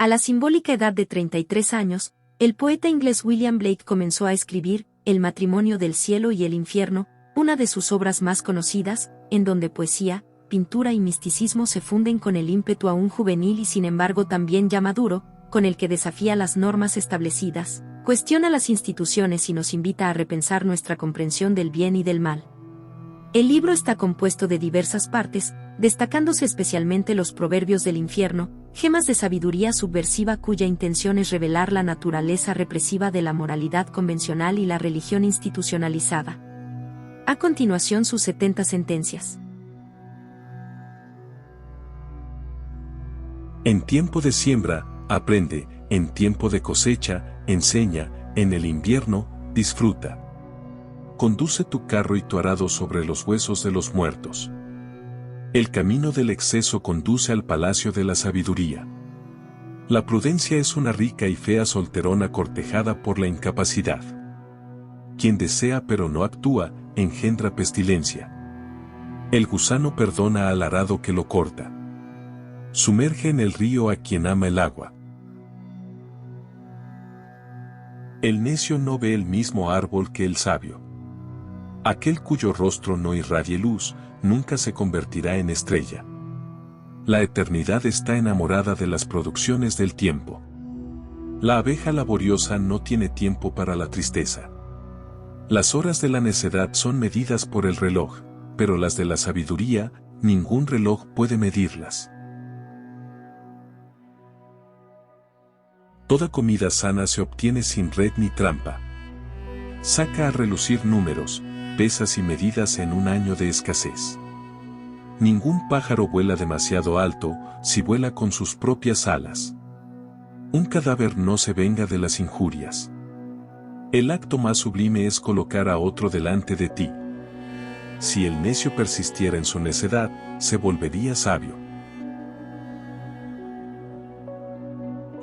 A la simbólica edad de 33 años, el poeta inglés William Blake comenzó a escribir El matrimonio del cielo y el infierno, una de sus obras más conocidas, en donde poesía, pintura y misticismo se funden con el ímpetu aún juvenil y sin embargo también ya maduro, con el que desafía las normas establecidas, cuestiona las instituciones y nos invita a repensar nuestra comprensión del bien y del mal. El libro está compuesto de diversas partes, destacándose especialmente los proverbios del infierno, gemas de sabiduría subversiva cuya intención es revelar la naturaleza represiva de la moralidad convencional y la religión institucionalizada. A continuación sus 70 sentencias. En tiempo de siembra, aprende; en tiempo de cosecha, enseña; en el invierno, disfruta. Conduce tu carro y tu arado sobre los huesos de los muertos. El camino del exceso conduce al palacio de la sabiduría. La prudencia es una rica y fea solterona cortejada por la incapacidad. Quien desea pero no actúa, engendra pestilencia. El gusano perdona al arado que lo corta. Sumerge en el río a quien ama el agua. El necio no ve el mismo árbol que el sabio. Aquel cuyo rostro no irradie luz, nunca se convertirá en estrella. La eternidad está enamorada de las producciones del tiempo. La abeja laboriosa no tiene tiempo para la tristeza. Las horas de la necedad son medidas por el reloj, pero las de la sabiduría, ningún reloj puede medirlas. Toda comida sana se obtiene sin red ni trampa. Saca a relucir números, pesas y medidas en un año de escasez. Ningún pájaro vuela demasiado alto, si vuela con sus propias alas. Un cadáver no se venga de las injurias. El acto más sublime es colocar a otro delante de ti. Si el necio persistiera en su necedad, se volvería sabio.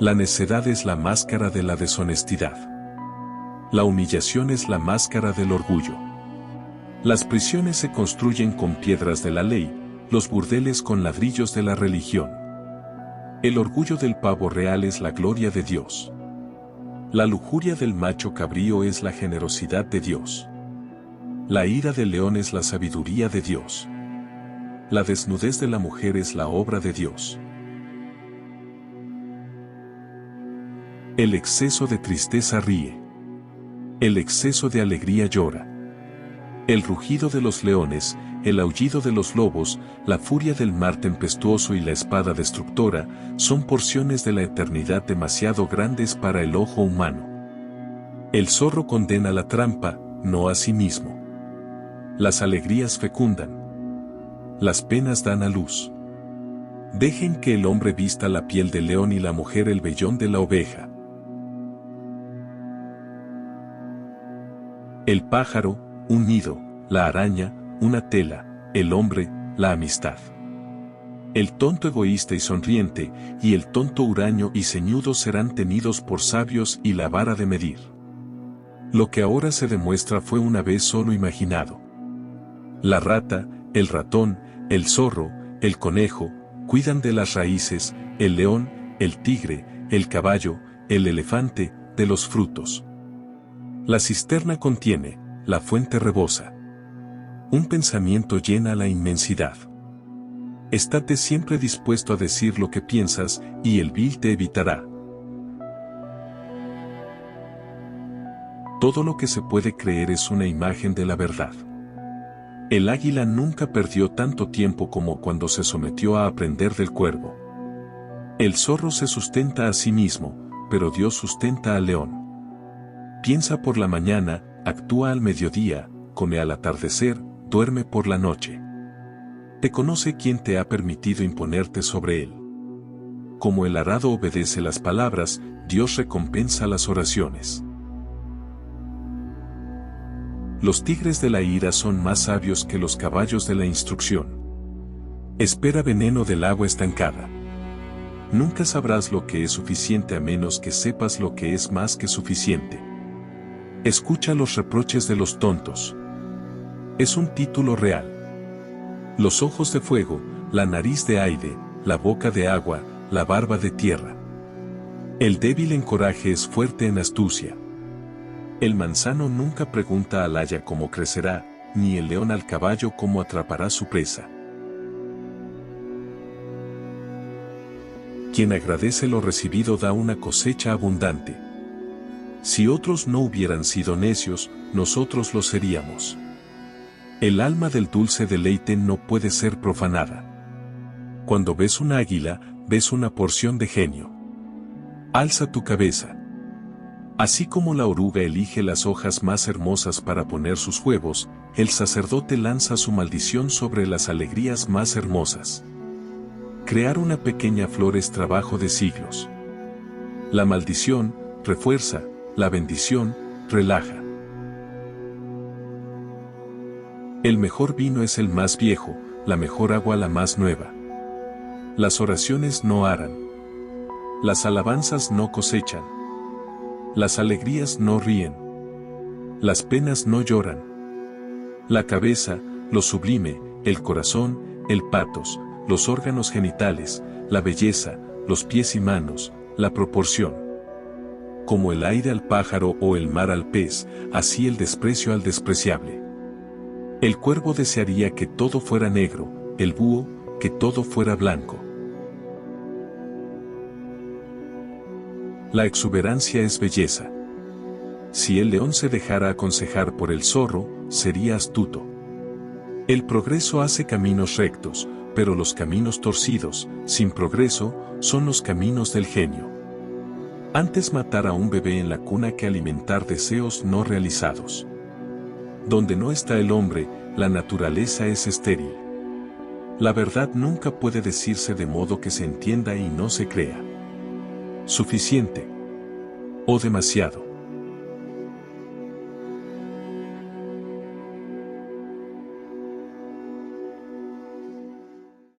La necedad es la máscara de la deshonestidad. La humillación es la máscara del orgullo. Las prisiones se construyen con piedras de la ley, los burdeles con ladrillos de la religión. El orgullo del pavo real es la gloria de Dios. La lujuria del macho cabrío es la generosidad de Dios. La ira del león es la sabiduría de Dios. La desnudez de la mujer es la obra de Dios. El exceso de tristeza ríe. El exceso de alegría llora. El rugido de los leones, el aullido de los lobos, la furia del mar tempestuoso y la espada destructora, son porciones de la eternidad demasiado grandes para el ojo humano. El zorro condena la trampa, no a sí mismo. Las alegrías fecundan. Las penas dan a luz. Dejen que el hombre vista la piel del león y la mujer el vellón de la oveja. El pájaro, un nido; la araña, una tela; el hombre, la amistad. El tonto egoísta y sonriente, y el tonto huraño y ceñudo serán tenidos por sabios y la vara de medir. Lo que ahora se demuestra fue una vez solo imaginado. La rata, el ratón, el zorro, el conejo, cuidan de las raíces; el león, el tigre, el caballo, el elefante, de los frutos. La cisterna contiene, la fuente rebosa. Un pensamiento llena la inmensidad. Estate siempre dispuesto a decir lo que piensas, y el vil te evitará. Todo lo que se puede creer es una imagen de la verdad. El águila nunca perdió tanto tiempo como cuando se sometió a aprender del cuervo. El zorro se sustenta a sí mismo, pero Dios sustenta al león. Piensa por la mañana, actúa al mediodía, come al atardecer, duerme por la noche. Te conoce quien te ha permitido imponerte sobre él. Como el arado obedece las palabras, Dios recompensa las oraciones. Los tigres de la ira son más sabios que los caballos de la instrucción. Espera veneno del agua estancada. Nunca sabrás lo que es suficiente a menos que sepas lo que es más que suficiente. Escucha los reproches de los tontos. Es un título real. Los ojos de fuego, la nariz de aire, la boca de agua, la barba de tierra. El débil en coraje es fuerte en astucia. El manzano nunca pregunta al haya cómo crecerá, ni el león al caballo cómo atrapará su presa. Quien agradece lo recibido da una cosecha abundante. Si otros no hubieran sido necios, nosotros lo seríamos. El alma del dulce deleite no puede ser profanada. Cuando ves un águila, ves una porción de genio. Alza tu cabeza. Así como la oruga elige las hojas más hermosas para poner sus huevos, el sacerdote lanza su maldición sobre las alegrías más hermosas. Crear una pequeña flor es trabajo de siglos. La maldición refuerza, la bendición relaja. El mejor vino es el más viejo, la mejor agua la más nueva. Las oraciones no aran. Las alabanzas no cosechan. Las alegrías no ríen. Las penas no lloran. La cabeza, lo sublime, el corazón, el patos, los órganos genitales, la belleza, los pies y manos, la proporción. Como el aire al pájaro o el mar al pez, así el desprecio al despreciable. El cuervo desearía que todo fuera negro, el búho, que todo fuera blanco. La exuberancia es belleza. Si el león se dejara aconsejar por el zorro, sería astuto. El progreso hace caminos rectos, pero los caminos torcidos, sin progreso, son los caminos del genio. Antes matar a un bebé en la cuna que alimentar deseos no realizados. Donde no está el hombre, la naturaleza es estéril. La verdad nunca puede decirse de modo que se entienda y no se crea. Suficiente. O demasiado.